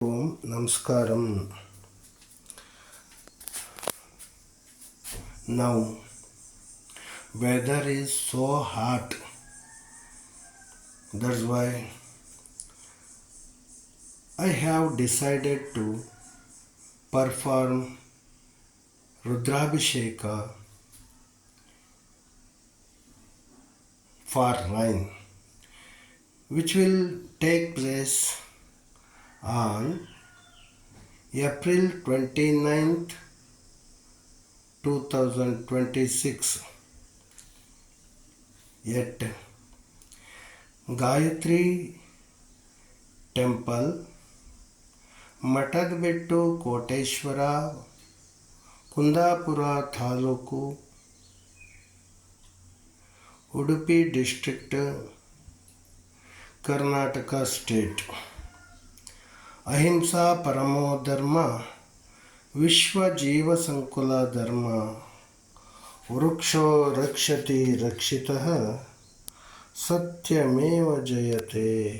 Om Namaskaram. Now, weather is so hot. That's why I have decided to perform rudrabisheka for rain, which will take place on April 29th, 2026 at Gayatri Temple, Matadbettu Koteshwara, Kundapura Taluku, Udupi District, Karnataka State. अहिंसा परमो धर्म विश्व जीव संकुल धर्म वृक्षो रक्षति रक्षितः सत्यमेव जयते.